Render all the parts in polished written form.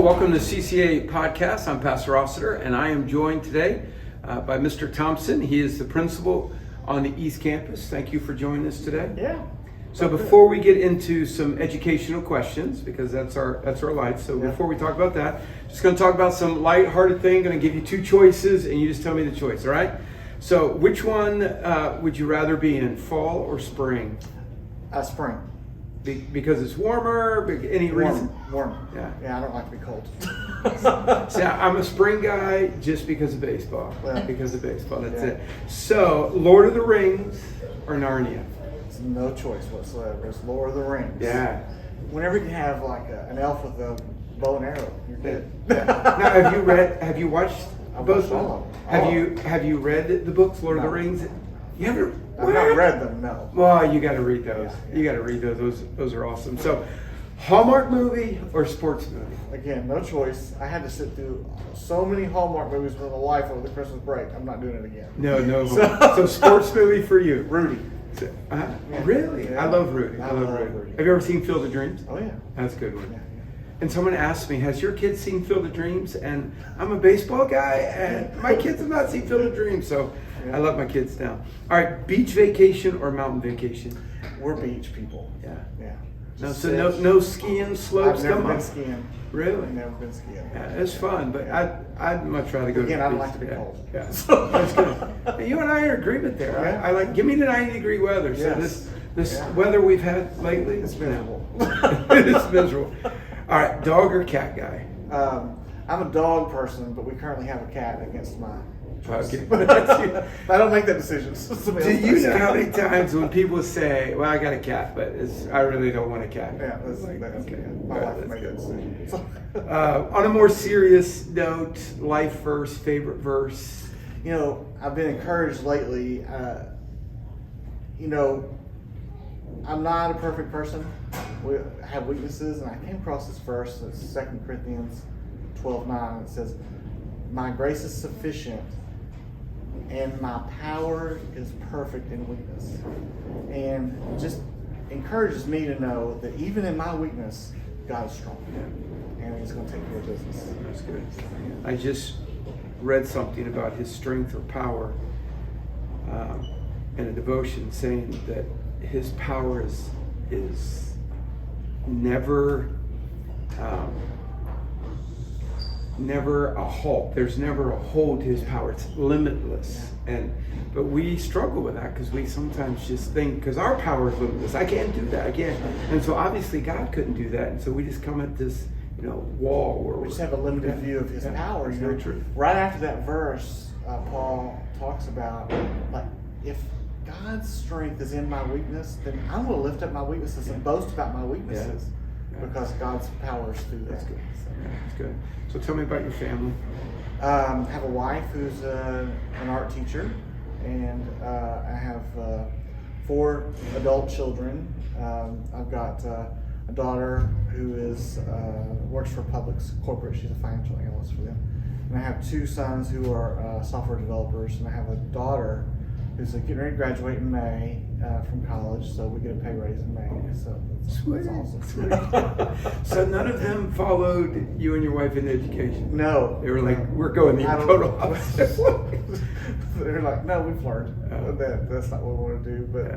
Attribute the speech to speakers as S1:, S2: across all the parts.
S1: Welcome to CCA Podcast. I'm Pastor Rossiter, and I am joined today by Mr. Thompson. He is the principal on the East Campus. Thank you for joining us today.
S2: Yeah.
S1: So before we get into some educational questions, because that's our life. So before we talk about that, just going to talk about some lighthearted thing. Going to give you two choices, and you just tell me the choice. All right. So which one would you rather be in, fall or spring?
S2: Spring.
S1: Because it's warmer. Any reason?
S2: Warm.
S1: Yeah.
S2: I don't like to be cold.
S1: See, I'm a spring guy just because of baseball.
S2: Yeah.
S1: Because of baseball. That's it. So, Lord of the Rings or Narnia?
S2: It's no choice whatsoever. It's Lord of the Rings.
S1: Yeah.
S2: Whenever you have like an elf with a bow and arrow, you're good.
S1: Now, have you watched both of them?
S2: All.
S1: Have you read the books, Lord of the Rings? You haven't?
S2: I've not read them, no.
S1: Well, you got to read those.
S2: Yeah.
S1: You got to read those. Those are awesome. So, Hallmark movie or sports movie?
S2: Again, no choice. I had to sit through so many Hallmark movies with my wife over the Christmas break. I'm not doing it again.
S1: No. So sports movie for you?
S2: Rudy.
S1: Really?
S2: Yeah.
S1: I love Rudy.
S2: I love Rudy.
S1: Have you ever seen Field of Dreams?
S2: Oh, yeah.
S1: That's a good one.
S2: Yeah.
S1: And someone asked me, has your kid seen Field of Dreams? And I'm a baseball guy, and my kids have not seen Field of Dreams, so I let my kids down. All right, beach vacation or mountain vacation?
S2: We're beach people.
S1: Yeah.
S2: Yeah.
S1: No skiing slopes?
S2: I've never
S1: Come
S2: been
S1: on.
S2: skiing.
S1: Really?
S2: I've never been skiing.
S1: Yeah, it's fun, but I'd much rather go
S2: Again,
S1: to
S2: I
S1: the
S2: don't
S1: beach.
S2: like to be cold.
S1: Yeah, that's good. You and I are in agreement there.
S2: Yeah.
S1: I like, give me the 90-degree weather. So
S2: Yes.
S1: this weather we've had lately,
S2: It's miserable.
S1: it's miserable. All right, dog or cat guy?
S2: I'm a dog person, but we currently have a cat against my choice.
S1: Okay.
S2: I don't make that decision.
S1: Do you know how many times when people say, well, I got a cat, but I really don't want a cat?
S2: Yeah, that's
S1: okay.
S2: my wife made that decision.
S1: On a more serious note, life verse, favorite verse?
S2: You know, I've been encouraged lately. I'm not a perfect person. We have weaknesses, and I came across this verse. It's 2 Corinthians 12:9. It says, "My grace is sufficient, and my power is perfect in weakness." And just encourages me to know that even in my weakness, God is strong, and He's going to take care of business.
S1: That's good. I just read something about His strength or power in a devotion, saying that His power is never a halt. There's never a hold to His power. It's limitless. But we struggle with that because we sometimes just think, because our power is limitless. I can't do that. I can't. And so obviously God couldn't do that. And so we just come at this, wall where
S2: We just have a limited view of His power.
S1: That's very true.
S2: Right after that verse, Paul talks about, like, if God's strength is in my weakness, then I'm going to lift up my weaknesses and boast about my weaknesses because God's power is through that.
S1: That's good. That's good. So tell me about your family.
S2: I have a wife who's an art teacher, and I have 4 adult children. I've got a daughter who works for corporate. She's a financial analyst for them. And I have 2 sons who are software developers, and I have a daughter who's getting ready to graduate in May from college, so we get a pay raise in May. So that's awesome.
S1: Sweet. So none of them followed you and your wife into education?
S2: No.
S1: They were like, we're going the total opposite.
S2: They're like, no, we've learned that's not what we want to do. But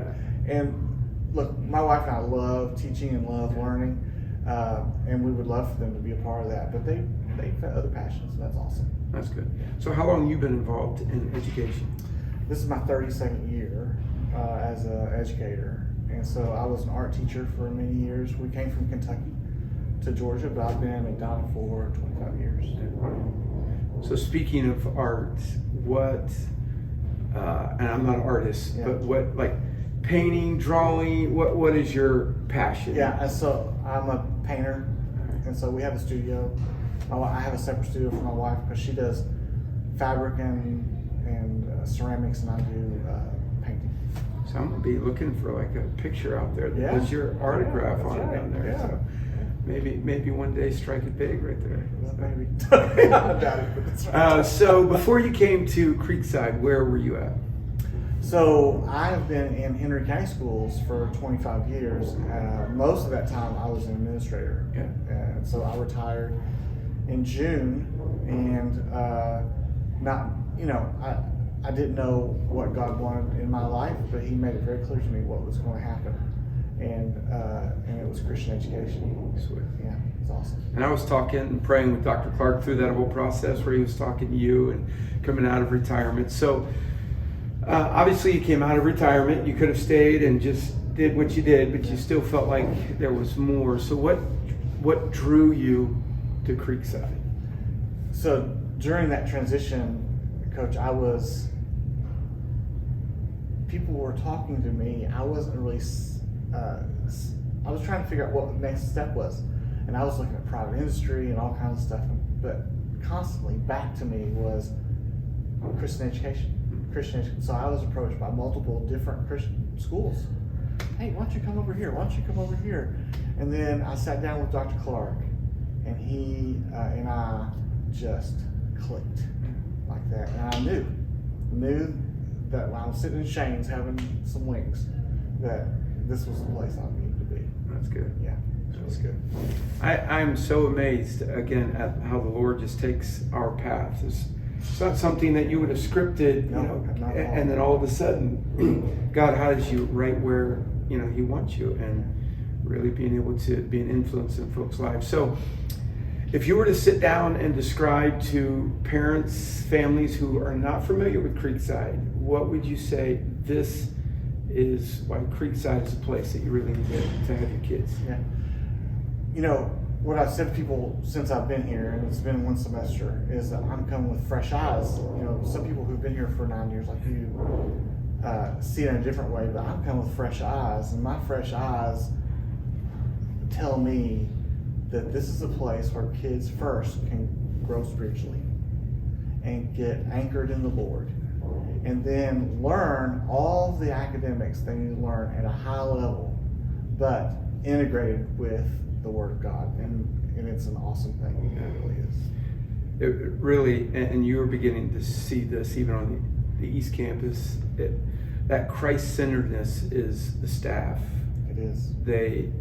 S2: and look, my wife and I love teaching and love learning, and we would love for them to be a part of that. But they've got other passions, and that's awesome.
S1: That's good. So how long have you been involved in education?
S2: This is my 32nd year as an educator, and so I was an art teacher for many years. We came from Kentucky to Georgia, but I've been at McDonald for 25 years.
S1: So speaking of art, what, and I'm not an artist, but what, like painting, drawing, what is your passion?
S2: Yeah, and so I'm a painter, and so we have a studio. I have a separate studio for my wife because she does fabric and ceramics, and I do painting.
S1: So I'm gonna be looking for like a picture out there that has your autograph on it down there.
S2: Yeah.
S1: So maybe one day strike it big right there.
S2: Well, maybe. I doubt it, but it's right.
S1: So before you came to Creekside, where were you at?
S2: So I have been in Henry County schools for 25 years. Most of that time I was an administrator.
S1: Yeah.
S2: And so I retired in June, and not, I didn't know what God wanted in my life, but He made it very clear to me what was going to happen, and it was Christian education.
S1: Sweet.
S2: Yeah, it's awesome.
S1: And I was talking and praying with Dr. Clark through that whole process where he was talking to you and coming out of retirement. So obviously you came out of retirement. You could have stayed and just did what you did, but you still felt like there was more. So what drew you to Creekside?
S2: So during that transition, Coach, people were talking to me. I wasn't really, I was trying to figure out what the next step was. And I was looking at private industry and all kinds of stuff. But constantly back to me was Christian education. So I was approached by multiple different Christian schools. Hey, why don't you come over here? Why don't you come over here? And then I sat down with Dr. Clark, and he and I just clicked like that. And I knew that when I was sitting in Shane's having some wings, that this was the place I needed to be.
S1: That's good.
S2: Yeah, that's good.
S1: I'm so amazed again at how the Lord just takes our path. It's not something that you would have scripted, and then all of a sudden, God has you right where He wants you, and really being able to be an influence in folks' lives. So, if you were to sit down and describe to parents, families who are not familiar with Creekside, what would you say this is why Creekside is a place that you really need to have your kids?
S2: Yeah. What I've said to people since I've been here, and it's been one semester, is that I'm coming with fresh eyes. Some people who've been here for 9 years, like you, see it in a different way, but I'm coming with fresh eyes, and my fresh eyes tell me that this is a place where kids first can grow spiritually and get anchored in the Lord, and then learn all the academics they need to learn at a high level, but integrated with the Word of God, and it's an awesome thing. It really is.
S1: It really, and you are beginning to see this even on the East Campus. That Christ-centeredness is the staff.
S2: It is.
S1: They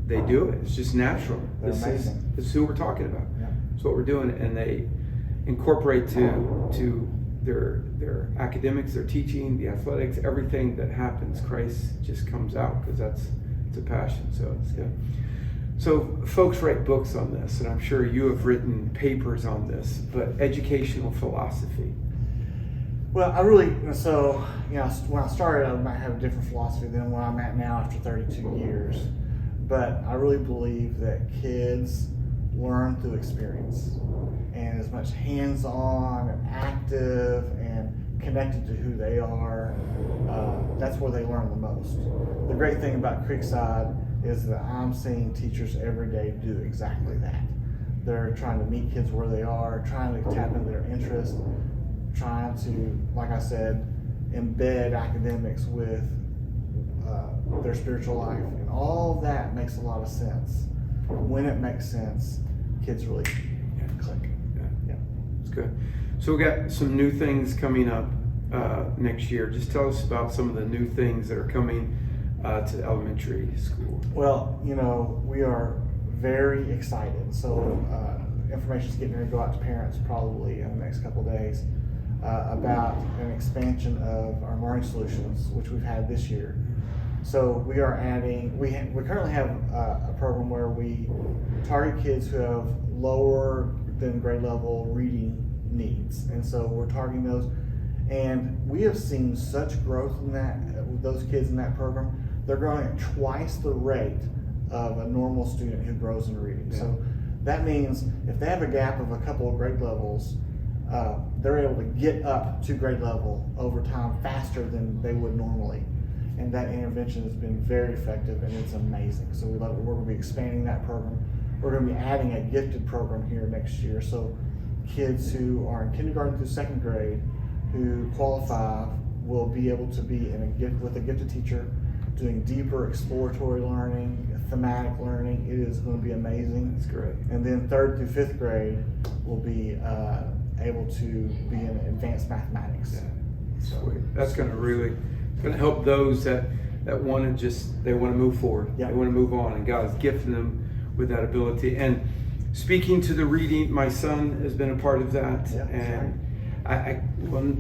S1: do it. It's just natural.
S2: They're amazing.
S1: This is who we're talking about.
S2: Yeah.
S1: It's what we're doing, and they incorporate to their academics, their teaching, the athletics, everything that happens. Christ just comes out because it's a passion. So it's good. So folks write books on this, and I'm sure you have written papers on this, but educational philosophy.
S2: Well, when I started, I might have a different philosophy than where I'm at now after 32 years. But I really believe that kids learn through experience, and as much hands-on and active and connected to who they are, that's where they learn the most. The great thing about Creekside is that I'm seeing teachers every day do exactly that. They're trying to meet kids where they are, trying to tap into their interest, trying to, like I said, embed academics with their spiritual life, and all of that makes a lot of sense. When it makes sense, kids really click. Yeah.
S1: It's good. So we got some new things coming up next year. Just tell us about some of the new things that are coming to elementary school.
S2: Well, we are very excited. So information is getting ready to go out to parents probably in the next couple of days about an expansion of our learning solutions, which we've had this year. So we are adding, we currently have a program where we target kids who have lower than grade level reading needs. And so we're targeting those. And we have seen such growth in that, with those kids in that program. They're growing at twice the rate of a normal student who grows in reading. Yeah. So that means if they have a gap of a couple of grade levels, they're able to get up to grade level over time faster than they would normally. And that intervention has been very effective, and it's amazing. So we love it. We're going to be expanding that program. We're going to be adding a gifted program here next year. So kids who are in kindergarten through second grade who qualify will be able to be with a gifted teacher doing deeper exploratory learning, thematic learning. It is going to be amazing.
S1: That's great.
S2: And then third through fifth grade will be able to be in advanced mathematics.
S1: Yeah. Sweet. That's going to help those that want to move forward.
S2: Yep.
S1: They want to move on, and God has gifted them with that ability. And speaking to the reading, my son has been a part of that.
S2: Yeah,
S1: And I will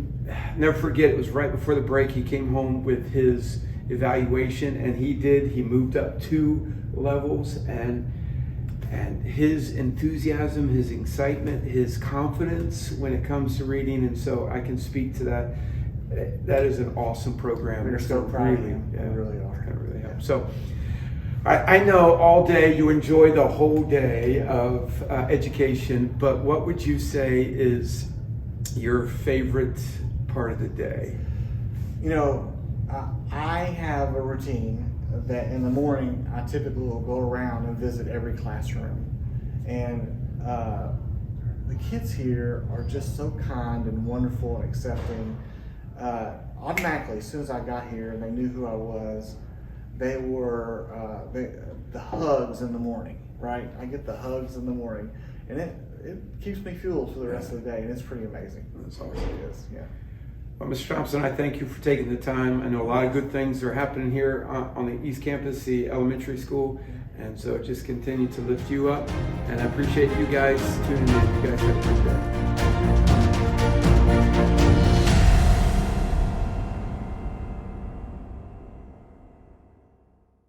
S1: never forget, it was right before the break. He came home with his evaluation, and he moved up 2 levels, and his enthusiasm, his excitement, his confidence when it comes to reading. And so I can speak to that. That is an awesome program.
S2: We're
S1: It's
S2: so
S1: gonna
S2: proud of
S1: really,
S2: him. We really are.
S1: It's gonna really help.
S2: Yeah.
S1: So I know all day you enjoy the whole day of education, but what would you say is your favorite part of the day?
S2: You know, I have a routine that in the morning I typically will go around and visit every classroom, and the kids here are just so kind and wonderful and accepting. Automatically, as soon as I got here and they knew who I was, they were the hugs in the morning, right? I get the hugs in the morning, and it keeps me fueled for the rest of the day, and it's pretty amazing.
S1: That's awesome.
S2: It is, yeah.
S1: Well, Mr. Thompson, I thank you for taking the time. I know a lot of good things are happening here on the East Campus, the elementary school, and so just continue to lift you up. And I appreciate you guys tuning in. You guys have a great day.